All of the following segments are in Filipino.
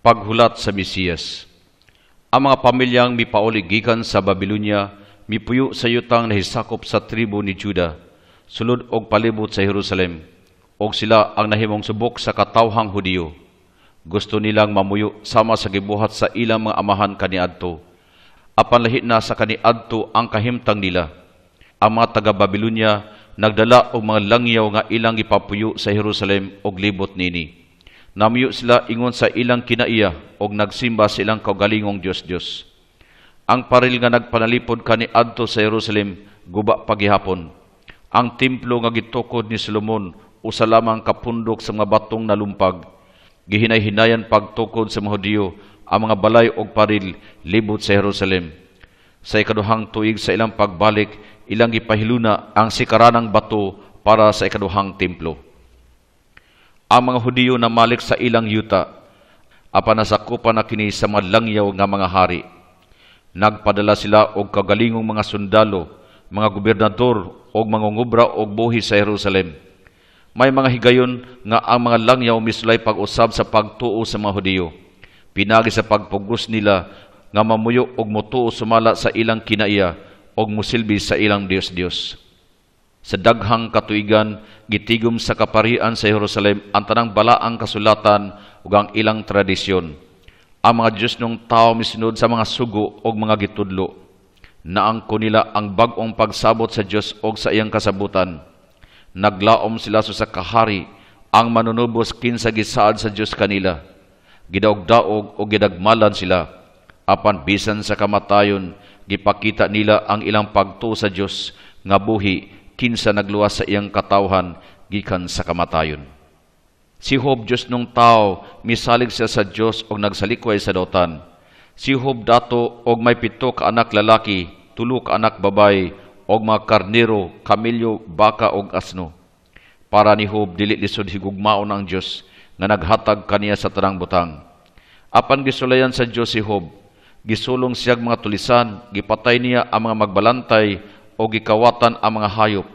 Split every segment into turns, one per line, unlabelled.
Paghulat sa Mesiyas. Ang mga pamilyang mipauli gikan sa Babilonia, mipuyo sa yutang nahisakop sa tribo ni Juda, sulod og palibot sa Jerusalem, og sila ang nahimong subok sa katawhang Hudiyo. Gusto nilang mamuyo sama sa gibuhat sa ilang mga amahan kaniadto. Apan lahi na sa kaniadto ang kahimtang nila. Ang mga taga-Babilonia nagdala og mga langyaw nga ilang ipapuyo sa Jerusalem og libot nini. Namiyo sila ingon sa ilang kinaiya og nagsimba sa ilang kaugalingong Dios. Ang paril nga nagpanalipod kaniadto sa Jerusalem guba pagihapon. Ang templo nga gitukod ni Solomon usa lamang kapundok sa mga batong nalumpag. Gihinay-hinayan pagtukod sa mga Hudiyo ang mga balay og paril libot sa Jerusalem. Sa ikaduhang tuig sa ilang pagbalik, ilang gipahiluna ang sikaranang bato para sa ikaduhang templo. Ang mga Hudiyo na malik sa ilang yuta, apan nasakupan na kini sa mga langyaw nga mga hari. Nagpadala sila og kagalingong mga sundalo, mga gobernador og mga ngubra og buhi sa Jerusalem. May mga higayon nga ang mga langyaw misulay pag-usab sa pagtuo sa mga Hudiyo. Pinagi sa pagpugos nila nga mamuyo og motuo sumala sa ilang kinaiya og musilbi sa ilang Dios. Sa daghang katuigan, gitigom sa kaparian sa Jerusalem ang tanang balaang kasulatan ug ang ilang tradisyon. Ang mga Diyos ng tao misunod sa mga sugo ug mga gitudlo. Naangko nila ang bag-ong pagsabot sa Diyos ug sa iyang kasabutan. Naglaom sila sa kahari, ang manunubos kinsa gisaad sa Diyos kanila. Gidaog-daog o gidagmalan sila. Apan bisan sa kamatayon, gipakita nila ang ilang pagtuo sa Diyos nga buhi kinsa nagluwas sa iyang katawhan gikan sa kamatayon. Si Job Diyos nung tao, misalig siya sa Diyos og nagsalikway sa dautan. Si Job dato og may 7 ka anak lalaki, 3 ka anak babay, og mga karnero, kamilyo, baka og asno. Para ni Job dili lisod higugmaon ang Diyos nga naghatag kaniya sa tanang butang. Apan gisulayan sa Diyos si Job, gisulong siyag mga tulisan, gipatay niya ang mga magbalantay o gikawatan ang mga hayop.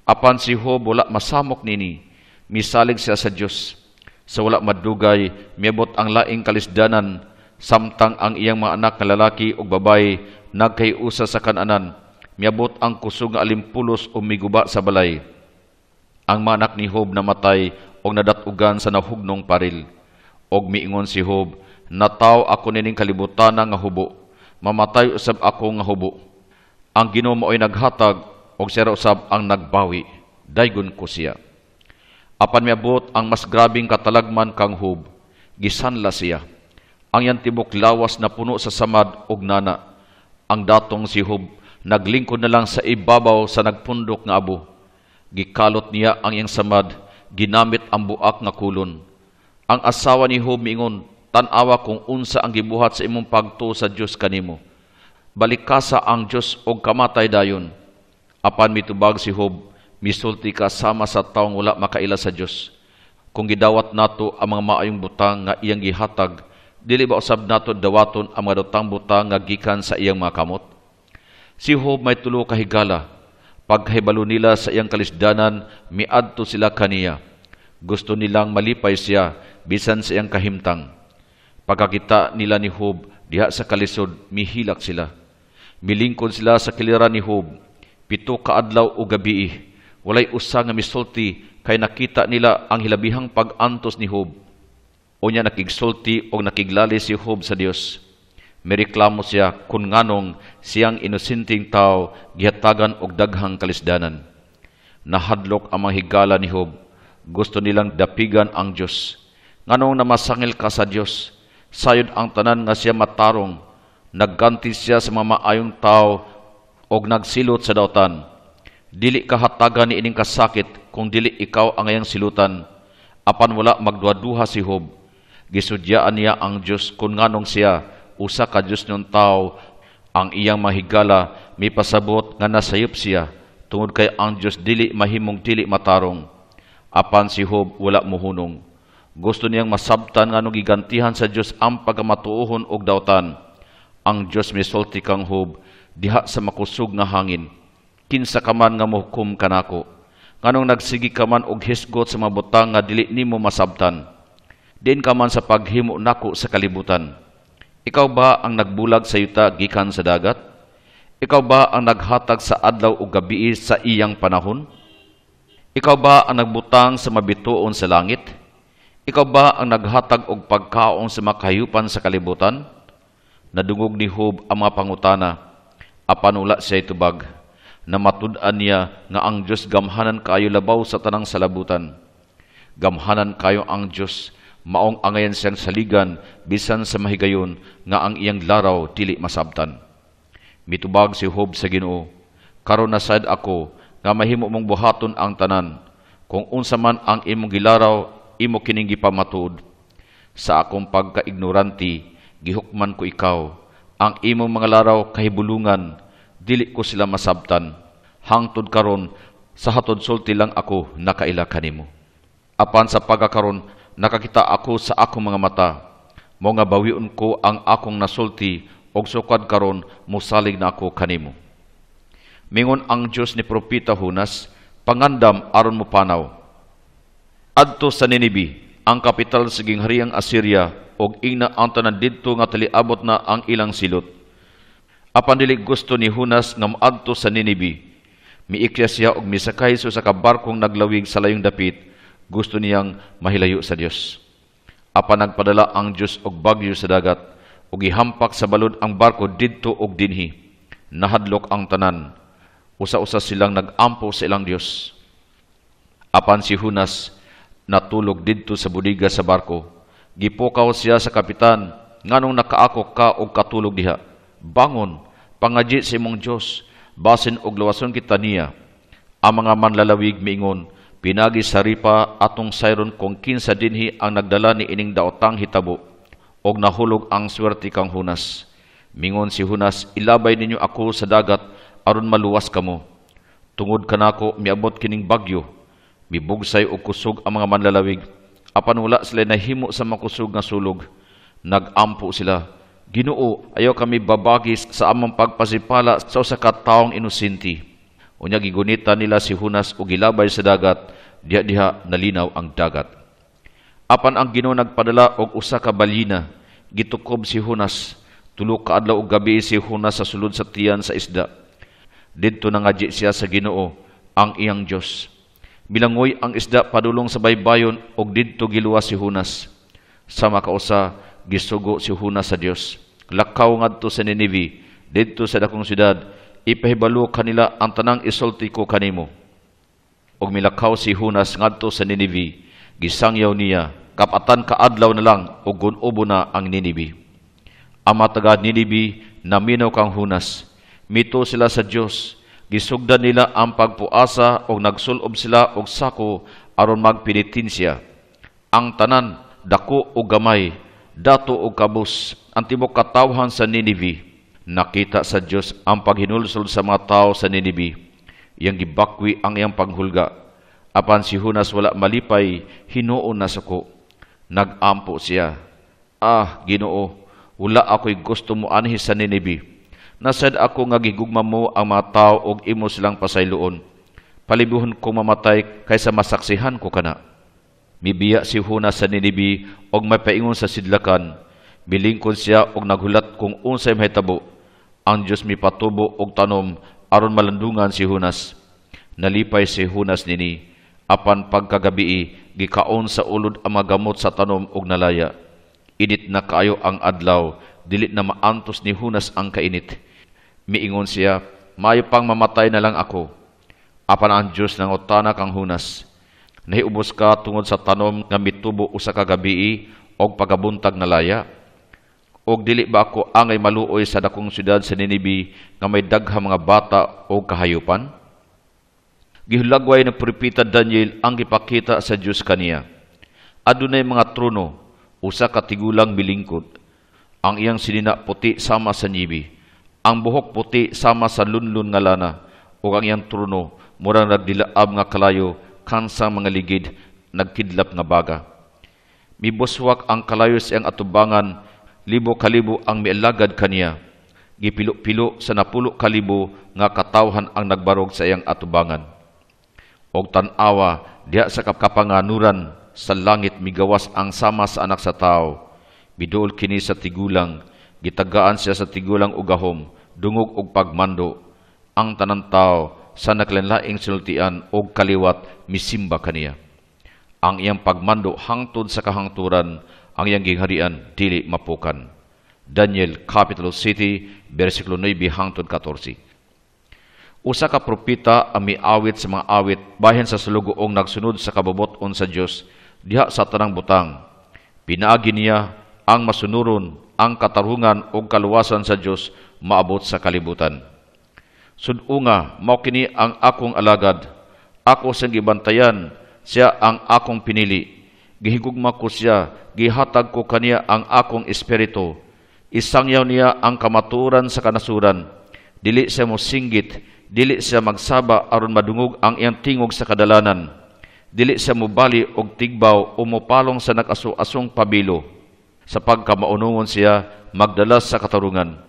Apan si Job wala masamok nini, misalig siya sa Diyos. Sa wala madugay, miabot ang laing kalisdanan, samtang ang iyang mga anak na lalaki o babay nagkayusa sa kananan, miabot ang kusog nga alimpulos o miguba sa balay. Ang mga anak ni Job namatay o nadatugan sa nahugnong paril. Og miingon si Job, nataw ako nining kalibutan nga hubo, mamatay usab ako nga hubo. Ang Ginoo mao'y naghatag og siya usab ang nagbawi, daygon ko siya. Apan miabot ang mas grabing katalagman kang Job, gisanla siya. Ang yan tibok lawas na puno sa samad og nana. Ang datong si Job naglingkod na lang sa ibabaw sa nagpundok nga abo. Gikalot niya ang iyang samad, ginamit ang buak nga kulon. Ang asawa ni Job miingon, tan-awa kung unsa ang gibuhat sa imong pagtuo sa Dios kanimo. Balikasa ang Diyos og kamatay dayon. Apan mitubag si Job, misulti ka sama sa taong wala makaila sa Diyos. Kung gidawat nato ang mga maayong butang nga iyang gihatag, dili ba usab nato dawaton ang mga dutang butang nga gikan sa iyang mga kamot? Si Job may 3 ka higala. Paghibalo nila sa iyang kalisdanan, miadto sila kaniya. Gusto nilang malipay siya bisan sa iyang kahimtang. Pagkakita nila ni Job diha sa kalisod, mihilak sila. Milingkod sila sa kiliran ni Job, 7 ka adlaw o gabi. Walay usa nga misulti kay nakita nila ang hilabihang pag-antos ni Job. Unya nakigsulti o nakiglali si Job sa Dios. Mereklamo siya kung nganong siyang inosenteng tao gihatagan og daghang kalisdanan. Nahadlok ang mga higala ni Job. Gusto nilang dapigan ang Dios. Nganong namasangil ka sa Dios? Sayod ang tanan nga siya matarong. Nagganti siya sa mga maayong tao og nagsilot sa dautan. Dili kahatagan ni ining kasakit kung dili ikaw ang iyang silutan. Apan wala magduha-duha si Job. Gisudyaan niya ang Dios kung nganong siya usa ka Dios ng tao. Ang iyang mahigala mipasabot nga nasayop siya tungod kay ang Dios dili mahimong dili matarong. Apan si Job wala mohunong. Gusto niyang masabtan nga nung gigantihan sa Diyos ang pagkamatuohon og dautan. Ang Diyos misulti kang Job, diha sa makusog nga hangin. Kinsa ka man nga mohukom kanako. Nganong nagsigi ka man og hisgot sa mga butang nga dili nimo masabtan. Diin ka man sa paghimo nako sa kalibutan. Ikaw ba ang nagbulag sa yuta gikan sa dagat? Ikaw ba ang naghatag sa adlaw ug gabi sa iyang panahon? Ikaw ba ang nagbutang sa mabituon sa langit? Ikaw ba ang naghatag og pagkaon sa makahayupan sa kalibutan? Nadungog ni Job ang mga pangutana, apan wala siya itubag, na matud-an niya nga ang Diyos gamhanan kayo labaw sa tanang salabutan. Gamhanan kayo ang Diyos, maong angayan siyang saligan, bisan sa mahigayon, nga ang iyang laraw dili masabtan. Mitubag si Job sa Ginoo, karon na sad ako, nga mahimo mong buhaton ang tanan, kung unsa man ang imong gilaraw, imo kining gipamatud. Sa akong pagka-ignoranti, gihukman ko ikaw, ang imong mga laraw kahibulungan, dili ko sila masabtan. Hangtod karon, sa hatod sulti lang ako nakaila kanimo. Apan sa pagkakaron, nakakita ako sa akong mga mata, mo nga bawion ko ang akong nasulti, og sukad karon musalig na ako kanimo. Mingon ang Diyos ni Propeta Hunas, pangandam aron mo panaw. Adto sa Ninibe, ang kapital sa ginghariang Assyria, og ingna ang tanan didto nga taliabot na ang ilang silot. Apan dili gusto ni Hunas nga moadto sa Ninibe. Miikya siya og misakay sa kabarkong naglawig sa layong dapit, gusto niyang mahilayo sa Dios. Apan nagpadala ang Dios og bagyo sa dagat, ug gihampak sa balod ang barko didto og dinhi. Nahadlok ang tanan. Usa-usa silang nag-ampo sa ilang Dios. Apan si Hunas natulog didto sa budiga sa barko. Gipukaw siya sa kapitan, nganong nakaako ka og katulog diha. Bangon, pangadji sa imong Dios, basin og lawason kita niya. Ang mga manlalawig miingon, pinagi sa ripa atong sayron kung kinsa dinhi ang nagdala ni ining daotang hitabo, og nahulog ang swerte kang Hunas. Mingon si Hunas, ilabay ninyo ako sa dagat aron maluwas kamo. Tungod kanako miabot kining bagyo, mibugsay og kusog ang mga manlalawig. Apan wala sila nahimo sa makusog nga sulog. Nagampo sila, Ginoo, ayaw kami babagi sa among pagpasipala sa usa ka taong inosente. Unya gigunita nila si Hunas og gilabay sa dagat, diha nalinaw ang dagat. Apan ang Ginoo nagpadala og usa ka balina, gitukob si Hunas. Tulo ka adlaw ug gabi si Hunas sa sulod sa tiyan sa isda. Didto nangadji siya sa Ginoo, ang iyang Dios. Bilangoy ang isda padulong sa baybayon og didto giluwas si Hunas. Sa makausa, gisugo si Hunas sa Dios. Lakaw ngadto sa Ninive, didto sa dakong syudad, ipahibalo kanila ang tanang isulti ko kanimo. Og milakaw si Hunas ngadto sa Ninive, gisangyaw niya, kapatan kaadlaw na lang og gunubo na ang Ninive. Ang mga taga Ninive naminaw kang Hunas, mito sila sa Dios. Gisugdan nila ang pagpuasa o nagsulob sila og sako aron magpenitensya. Ang tanan, dako o gamay, dato o kabus, ang tibok katawhan sa Ninive. Nakita sa Dios ang paghinulsol sa mga tao sa Ninive. Iyang gibakwi ang iyang panghulga. Apan si Hunas wala malipay, hinuon na sako. Nagampo siya. Ginoo, wala ako'y gusto mo anhi sa Ninive. Nasad ako nga gigugma mo ang mga tao og imo silang pasayloon. Palibuhon kong mamatay kaysa masaksihan ko kana. Mibiya si Hunas sa Ninive og mapaingon sa sidlakan. Milingkod siya og naghulat kung unsay mahitabo. Ang Dios mipatubo og tanom aron malandungan si Hunas. Nalipay si Hunas nini. Apan pagkagabi gikaon sa ulod ang mga gamot sa tanom og nalaya. Init na kaayo ang adlaw, dili na maantos ni Hunas ang kainit. Miingon siya, mayo pang mamatay na lang ako. Apan ang Diyos nangutana kang Hunas, nahiubos ka tungod sa tanom nga mitubo usa ka gabi og pagabuntag na laya? Og dili ba ako angay maluoy sa dakong syudad sa Ninive nga may daghang mga bata o kahayupan? Gihulagway ng propeta Daniel ang gipakita sa Diyos kaniya. Adunay mga trono, usa ka tigulang milingkod. Ang iyang sinina puti sama sa nibi. Ang buhok puti sama sa lunlun nga lana. O ang iyang trono, murang nagdilaab nga kalayo, kansang mga ligid, nagkidlap nga baga. Mibuswak ang kalayo sa iyang atubangan, libo kalibo ang mialagad kaniya. Gipilo-pilo sa 10 kalibo nga katawhan ang nagbarog sa iyang atubangan. Og tan-awa diha sa kapanganuran sa langit migawas ang sama sa anak sa tao. Biduol kini sa tigulang, gitagaan siya sa tigulang ug gahom, dungog ug pagmando. Ang tanan tao sa naglainlaing sinultian og kaliwat misimba kaniya. Ang iyang pagmando hangtod sa kahangturan, ang iyang gingharian dili mapukan. Daniel Kapitulo 7, versikulo 9 hangtod 14. Usa ka propeta ang miawit sa mga awit bahin sa sulugoong nagsunod sa kababot-on sa Dios diha sa tanang butang. Pinaagi niya ang masunuron, ang katarungan o kaluwasan sa Dios maabot sa kalibutan. Sudunga, mao kini ang akong alagad, ako siyang gibantayan, siya ang akong pinili. Gihigugma ko siya, gihatag ko kaniya ang akong espiritu. Isangyaw niya ang kamaturan sa kanasuran. Dili siya mo singgit, dili siya magsaba aron madungog ang iyang tingog sa kadalanan. Dili siya mubali og tigbaw o mopalong sa nag-aso-asong pabilo. Sa pagkamaunungon siya, magdalas sa katarungan.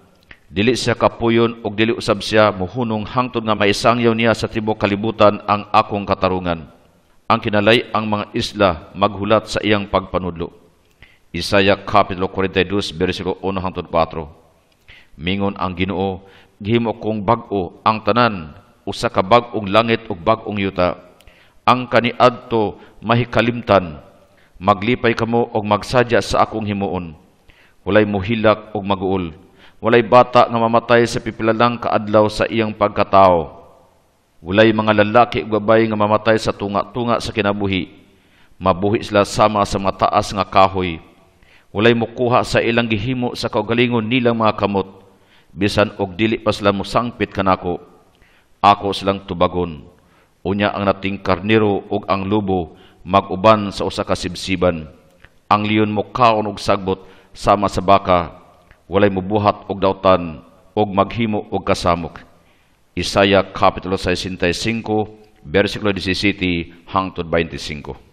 Dili siya kapuyon og dili usab siya muhunong hangtod nga maisangyaw niya sa tibuok kalibutan ang akong katarungan. Ang kinalay ang mga isla maghulat sa iyang pagpanudlo. Isaya Kapitulo 42, versikulo 1 hangtod 4. Mingon ang Ginoo, gihimo kong bag-o ang tanan, usa ka bag-ong langit ug bag-ong yuta. Ang kaniadto mahikalimtan, maglipay kamo og magsadya sa akong himuon. Walay mohilak og maguol, walay bata nga mamatay sa pipilalang kaadlaw sa iyang pagkatao. Walay mga lalaki ug babaye nga mamatay sa tunga-tunga sa kinabuhi. Mabuhi sila sama sa mga taas nga kahoy. Walay mokuha sa ilang gihimo sa kaugalingon nilang mga kamot. Bisan og dili pa sila mosangpit kanako. Ako silang tubagon. Unya ang nating karnero ug ang lubo mag-uban sa usa ka sibsiban. Ang leon mokaon og sagbot sama sa baka. Walay mobuhat og dawtan og maghimo og kasamok. Isaya Kapitulo 65, versikulo 17 hangtod 25.